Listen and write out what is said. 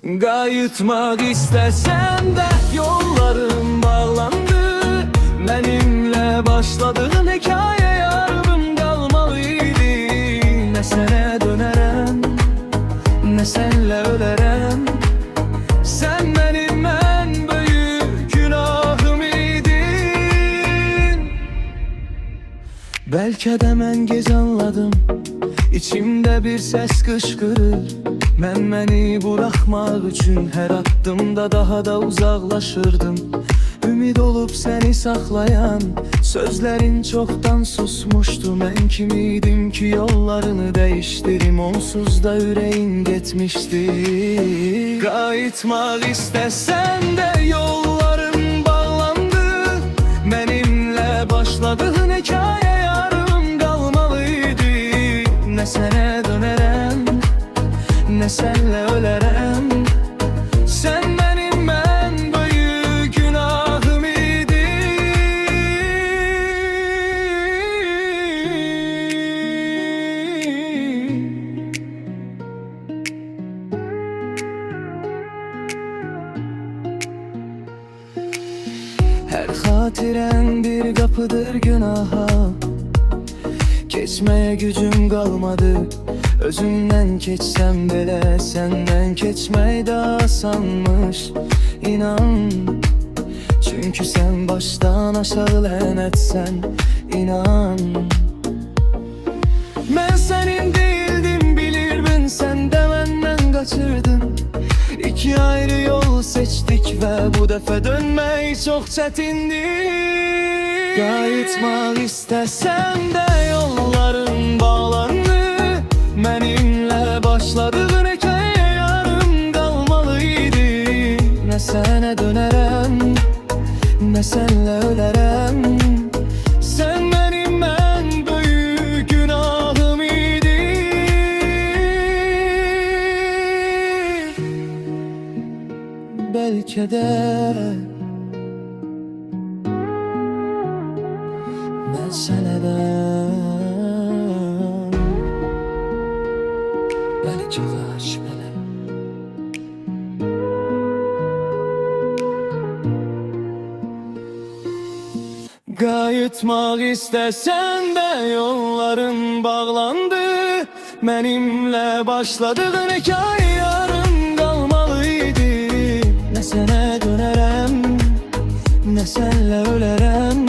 Qayıtmaq istəsəm də yollarım bağlandı. Mənimlə başladığın hekayə yarım qalmalıydı. Nə sənə dönərəm, nə sənlə ölərəm. Sən mənim ən böyük günahım idin. Bəlkə də mən gec anladım, İçimdə bir səs qışqırır. Mən məni buraxmaq üçün hər addımda daha da uzaqlaşırdım. Ümid olub səni saxlayan sözlərin çoxdan susmuşdu. Mən kim idim ki yollarını dəyişdirim, onsuz da ürəyin getmişdi. Qayıtmaq istəsən də yollarım bağlandı. Mənimlə başladığın hekayə yarım qalmalıydı. Nə sənə dönərəm, nə sənlə ölərəm. Sən mənim ən böyük günahım Hər xatirən bir qapıdır günaha. Keçməyə gücüm qalmadı. Özümdən keçsəm belə səndən keçmək də asanmış. İnan, çünki sən başdan aşağı lənətsən. İnan, mən sənin değildim, bilirdin. Sən də məndən qaçırdın. İki ayrı yol seçdik və bu dəfə dönmək çox çətindir. Qayıtmaq istəsəm də yolların bağlandı. Mənimlə başladığın hekayə yarım qalmalıydı. Nə sənə dönərəm, nə sənlə ölərəm. Sən mənim ən böyük günahım idin. Bəlkə də mən sənədən bəlkə də şübhələm. Qayıtmaq istəsən də yolların bağlandı. Mənimlə başladığın hekayə yarım qalmalıydı. Nə sənə dönərəm, nə sənlə ölərəm.